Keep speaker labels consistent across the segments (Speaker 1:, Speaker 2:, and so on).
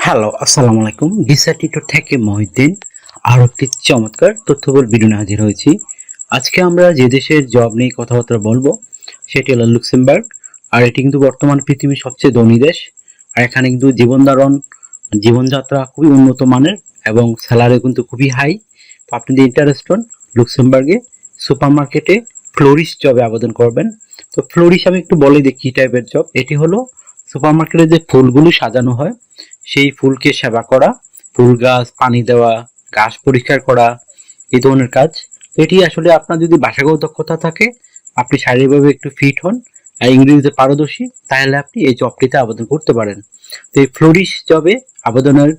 Speaker 1: Hello, আসসালামু আলাইকুম। Visa tutor থেকে মহিউদ্দিন আরো একটি চমৎকার তথ্যবল ভিডিও নিয়ে হাজির হয়েছি। আজকে আমরা যে দেশের জব নিয়ে কথাবার্তা বলবো সেটি হলো লুক্সেমবার্গ। আর এটি কিন্তু বর্তমান পৃথিবীর সবচেয়ে ধনী দেশ। আর এখানে কিন্তু জীবনযাত্রা খুবই উন্নত মানের এবং স্যালারি কিন্তু খুবই হাই। তো আপনি যদি ইন্টারেস্ট হন লুক্সেমবার্গে সুপার মার্কেটে ফ্লোরিশ জবে আবেদন করবেন। তো ফ্লোরিশ আমি একটু বলে দিই কি টাইপের জব। এটি হলো সুপার মার্কেটে যে ফুলগুলো সাজানো হয় সেই ফুলকে সেবা করা, ফুল গাছ পানি দেওয়া, ঘাস পরিষ্কার করা, এই ধরনের কাজ। তো এটি আসলে আপনার যদি ভাষাগত দক্ষতা থাকে, আপনি শারীরিকভাবে একটু ফিট হন আর ইংরেজিতে পারদর্শী, তাহলে আপনি এই জবটিতে আবেদন করতে পারেন। তো এই ফ্লোরিশ জবে আবেদনের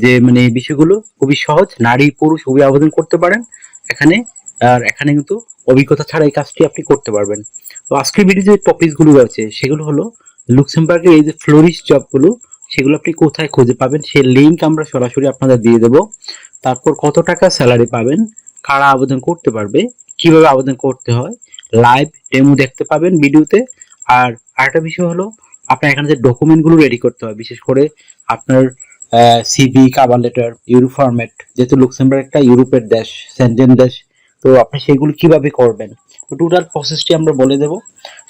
Speaker 1: যে বিষয়গুলো খুবই সহজ, নারী পুরুষ উভয় আবেদন করতে পারেন এখানে। আর এখানে কিন্তু অভিজ্ঞতা ছাড়া এই কাজটি আপনি করতে পারবেন। তো আজকের ভিডিও যে টপিকগুলো রয়েছে সেগুলো হলো লুক্সেমবার্গের এই যে ফ্লোরিশ জবগুলো, সেগুলো আপনি কোথায় খুঁজে পাবেন সেই লিঙ্ক আমরা সরাসরি আপনাদের দিয়ে দেব। তারপর কত টাকা স্যালারি পাবেন, কারা আবেদন করতে পারবে, কিভাবে আবেদন করতে হয়, লাইভ ডেমো দেখতে পাবেন ভিডিওতে। আর আরেকটা বিষয় হলো আপনার এখানে যে ডকুমেন্টগুলো রেডি করতে হয়, বিশেষ করে আপনার CV, cover letter, euro format, যেহেতু লুক্সেমবার্গ একটা ইউরোপের দেশ, সেনজেন দেশ, তো আপনি সেগুলো কিভাবে করবেন, তো টোটাল প্রসেসটি আমরা বলে দেব।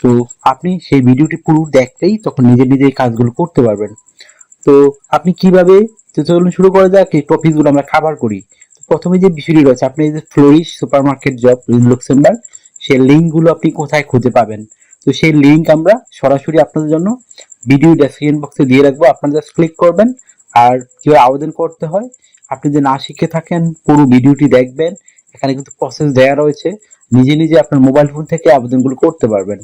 Speaker 1: তো আপনি সেই ভিডিওটি পুরো দেখলেই তখন নিজে নিজে এই কাজগুলো করতে পারবেন। তো আপনি কিভাবে, তো চলুন শুরু করা যাক, এই টপিকগুলো আমরা কভার করি। তো প্রথমে যে বিষয়টি রয়েছে, আপনি এই যে ফ্লোরিশ সুপারমার্কেট জব লুক্সেমবার্গ, সেই লিঙ্কগুলো আপনি কোথায় খুঁজে পাবেন। তো সেই লিঙ্ক আমরা সরাসরি আপনাদের জন্য ভিডিও ডেসক্রিপশন বক্সে দিয়ে রাখবো, আপনারা জাস্ট ক্লিক করবেন। আর কিভাবে আবেদন করতে হয় আপনি যদি না শিখে থাকেন পুরো ভিডিওটি দেখবেন, এখানে কিন্তু প্রসেস দেওয়া রয়েছে, নিজে নিজে আপনার মোবাইল ফোন থেকে আবেদনগুলো করতে পারবেন।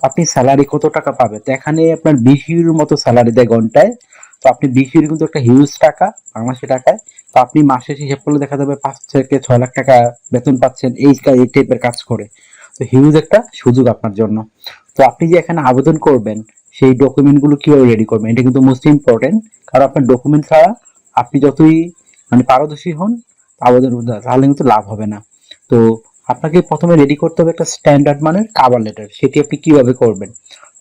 Speaker 1: আপনি স্যালারি কত টাকা পাবেন, তো এখানে আপনার 20 ইউরোর মতো স্যালারি দেয় ঘন্টায়। তো আপনি 20 ইউরো কিন্তু একটা হিউজ টাকা বাংলাদেশি টাকায়। তো আপনি মাসে হিসাব করলে দেখা যাবে 5 থেকে 6 লাখ টাকা বেতন পাচ্ছেন এই টাইপের কাজ করে। তো হিউজ একটা সুযোগ আপনার জন্য। তো আপনি যে এখানে আবেদন করবেন সেই ডকুমেন্টগুলো কিভাবে রেডি করবেন, এটা কিন্তু মোস্ট ইম্পর্টেন্ট। কারণ আপনার ডকুমেন্ট ছাড়া আপনি যতই পারদর্শী হন আবেদন তাহলে কিন্তু লাভ হবে না। তো আপনাকে প্রথমে রেডি করতে হবে একটা স্ট্যান্ডার্ড মানের কভার লেটার। সেটি আপনি কিভাবে করবেন,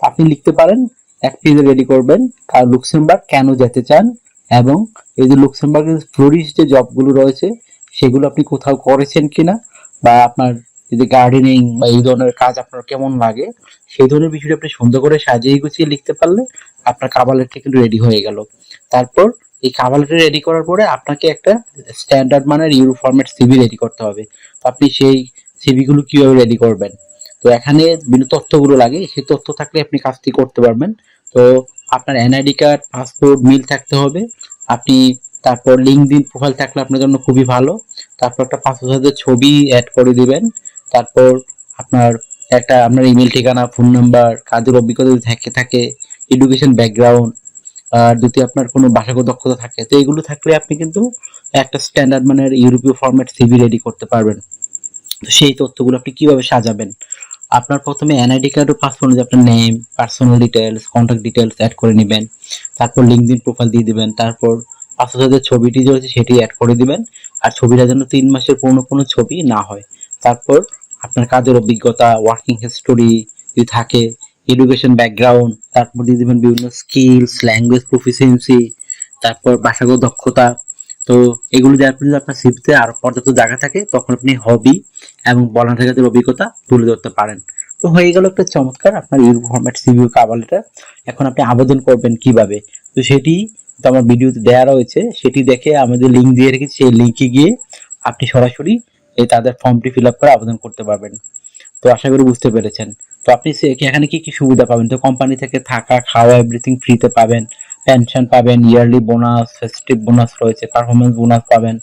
Speaker 1: আপনি লিখতে পারেন, এক পেজে রেডি করবেন, কার লুক্সেমবার্গ কেন যেতে চান, এবং এই যে লুক্সেমবার্গের ফ্লোরিশ যে জবগুলো রয়েছে সেগুলো আপনি কোথাও করেছেন কিনা, বা আপনার এই যে গার্ডেনিং বা এই ধরনের কাজ আপনার কেমন লাগে, সেই ধরনের বিষয়টা আপনি সুন্দর করে সাজিয়ে গুছিয়ে লিখতে পারলে আপনার কভার লেটার কিন্তু রেডি হয়ে গেল। তারপর এই কভার লেটার রেডি করার পরে আপনাকে একটা স্ট্যান্ডার্ড মানের ইউরো ফরম্যাট সিভি রেডি করতে হবে। তো আপনি সেই সিভি গুলো কিভাবে রেডি করবেন, তো এখানে বিভিন্ন তথ্যগুলো লাগে, সেই তথ্য থাকলে আপনি কাজটি করতে পারবেন। তো আপনার এনআইডি কার্ড, পাসপোর্ট মিল থাকতে হবে। আপনি তারপর লিঙ্কডইন প্রোফাইল থাকলে আপনার জন্য খুবই ভালো। তারপর একটা পাসপোর্ট সাইজের ছবি অ্যাড করে দিবেন। তারপর আপনার আপনার ইমেল ঠিকানা, ফোন নাম্বার, কাজের অভিজ্ঞতা যদি থাকে, এডুকেশন ব্যাকগ্রাউন্ড, আর যদি আপনার কোনো ভাষাগত দক্ষতা থাকে, তো এগুলো থাকলে আপনি কিন্তু একটা স্ট্যান্ডার্ড মানের ইউরোপীয় ফরম্যাট সিভি রেডি করতে পারবেন। তো সেই তথ্যগুলো আপনি কিভাবে সাজাবেন, আপনার প্রথমে এনআইডি কার্ড ও পাসপোর্ট অনুযায়ী আপনার name, personal details, contact details add করে নেবেন। তারপর লিঙ্কডইন প্রোফাইল দিয়ে দিবেন। তারপর পাসপোর্টের ছবিটি রয়েছে সেটি অ্যাড করে দিবেন। আর ছবিটা যেন 3 মাসের পুরনো কোনো ছবি না হয়। তারপর আপনার কাজের অভিজ্ঞতা, ওয়ার্কিং হিস্টোরি যদি থাকে, এডুকেশন ব্যাকগ্রাউন্ড, তারপর দিয়ে দিবেন বিভিন্ন স্কিলস, ল্যাঙ্গুয়েজ প্রফিসিয়েন্সি, তারপর ভাষাগত দক্ষতা। তো এগুলো দেওয়ার পর যদি আপনার সিভিতে আরো পর্যাপ্ত জায়গা থাকে তখন আপনি হবি এবং ভলান্টিয়ারদের অভিজ্ঞতা তুলে ধরতে পারেন। তো হয়ে গেল একটা চমৎকার আপনার euro format CV cover letter. এখন আপনি আবেদন করবেন কিভাবে, তো সেটি তো আমার ভিডিওতে দেওয়া রয়েছে, সেটি দেখে আমাদের লিঙ্ক দিয়ে রেখেছি, সেই লিঙ্কে গিয়ে আপনি সরাসরি এই তাদের ফর্মটি ফিল আপ করে আবেদন করতে পারবেন। তো আশা করি বুঝতে পেরেছেন। তো আপনি এখানে কি কি সুবিধা পাবেন, তো কোম্পানি থেকে থাকা খাওয়া এভরিথিং ফ্রিতে পাবেন, পেনশন পাবেন, ইয়ারলি বোনাস, ফেস্টিভ বোনাস রয়েছে, পারফরমেন্স বোনাস পাবেন।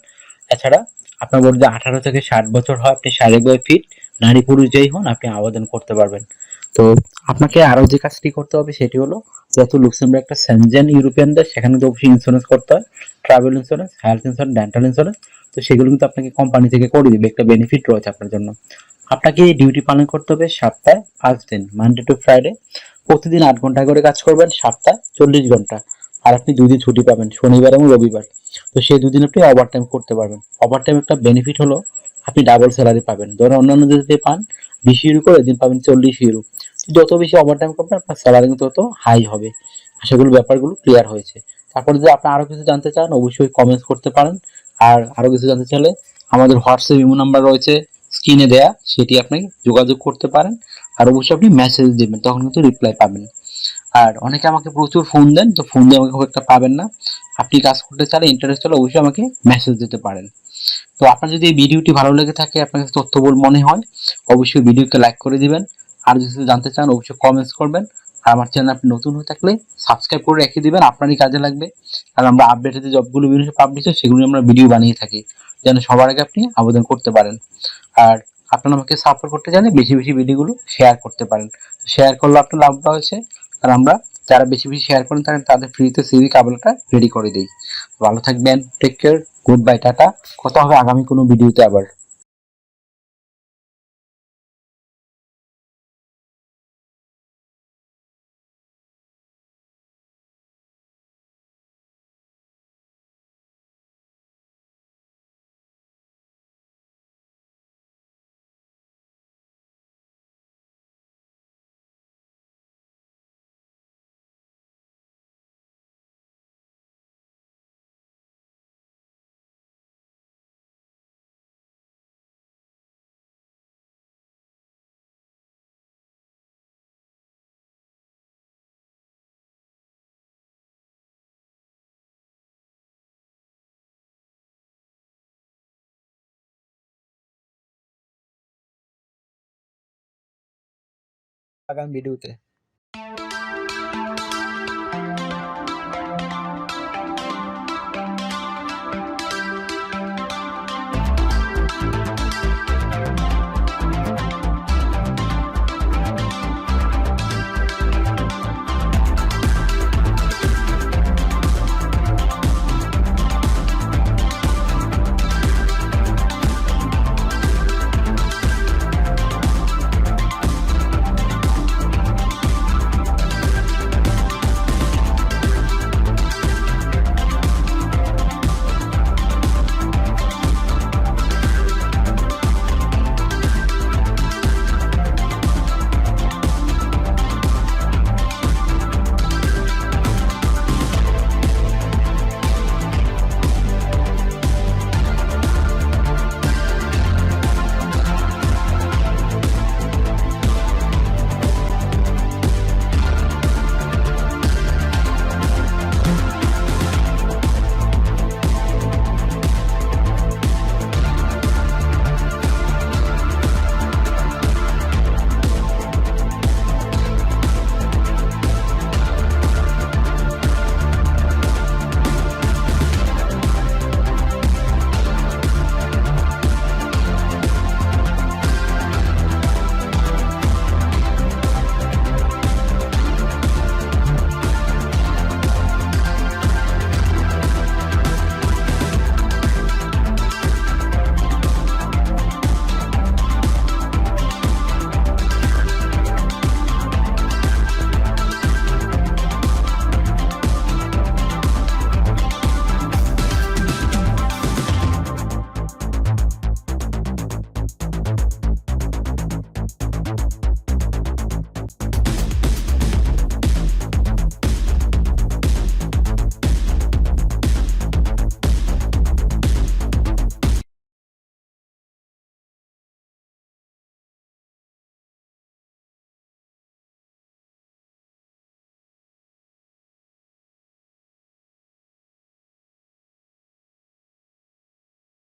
Speaker 1: এছাড়া আপনার যদি 18 থেকে 60 বছর হয়, আপনি শারীরিকভাবে ফিট, নারী পুরুষ যেই হন আপনি আবেদন করতে পারবেন। তো আপনাকে আরো যে কাজটি করতে হবে সেটি হলো, যেহেতু লুক্সেমবার্গ একটা সেনজেন ইউরোপিয়ান দেশ, সেখানে তো অবশ্যই ইন্স্যুরেন্স করতে হয়, travel insurance, health insurance, dental insurance. তো সেগুলো কিন্তু আপনাকে কোম্পানি থেকে করে দিবে, একটা বেনিফিট রয়েছে আপনার জন্য। আপনাকে ডিউটি পালন করতে হবে সপ্তাহে 5 দিন, মানডে টু ফ্রাইডে। প্রতিদিন 8 ঘন্টা করে কাজ করবেন, সপ্তাহে 40 ঘন্টা। আর আপনি 2 দিন ছুটি পাবেন, শনিবার এবং রবিবার। তো সেই 2 দিন আপনি ওভার টাইম করতে পারবেন। ওভার টাইম একটা বেনিফিট হলো আপনি ডাবল স্যালারি পাবেন। ধরুন অন্যান্য যদি পান 20 ইউরো করে, দিন পাবেন 40 ইউরো। যত বেশি ওভার টাইম করবেন আপনার স্যালারি কিন্তু তত হাই হবে। আশা করি ব্যাপারগুলো ক্লিয়ার হয়েছে। তারপরে যদি আপনি আরো কিছু জানতে চান অবশ্যই কমেন্টস করতে পারেন। আর আরো কিছু জানতে চাইলে আমাদের হোয়াটসঅ্যাপ ইমো নাম্বার রয়েছে স্ক্রিনে দেয়া, সেটি আপনি যোগাযোগ করতে পারেন। আর অবশ্যই আপনি মেসেজ দিবেন, তখন কিন্তু রিপ্লাই পাবেন। আর অনেকে আমাকে প্রচুর ফোন দেন, তো ফোন দিয়ে আমাকে খুব একটা পাবেন না। আপনি কাজ করতে চাইলে ইন্টারেস্ট হলে অবশ্যই আমাকে মেসেজ দিতে পারেন। তো আপনার যদি এই ভিডিওটি ভালো লেগে থাকে, আপনার কাছে তথ্যবহুল মনে হয়, অবশ্যই ভিডিওকে লাইক করে দিবেন। আর যদি কিছু জানতে চান অবশ্যই কমেন্টস করবেন। আর আমার চ্যানেল আপনি নতুন হয়ে থাকলে সাবস্ক্রাইব করে রেখে দিবেন, আপনারই কাজে লাগবে। আর আমরা আপডেটেড যে জবগুলো বিভিন্ন পাবলিশ হয় সেগুলো আমরা ভিডিও বানিয়ে থাকি, যেন সবার আগে আপনি আবেদন করতে পারেন। আর আপনারা আমাকে সাপোর্ট করতে জানে বেশি বেশি ভিডিওগুলো শেয়ার করতে পারেন। শেয়ার করলে আপনার লাভটা হচ্ছে, আর আমরা যারা বেশি বেশি শেয়ার করেন তাদের ফ্রিতে সিভি কাবেলটা রেডি করে দিই। ভালো থাকবেন, take care, good bye, tata. কথা হবে আগামী কোনো ভিডিওতে আবার। আগামী ভিডিওতে।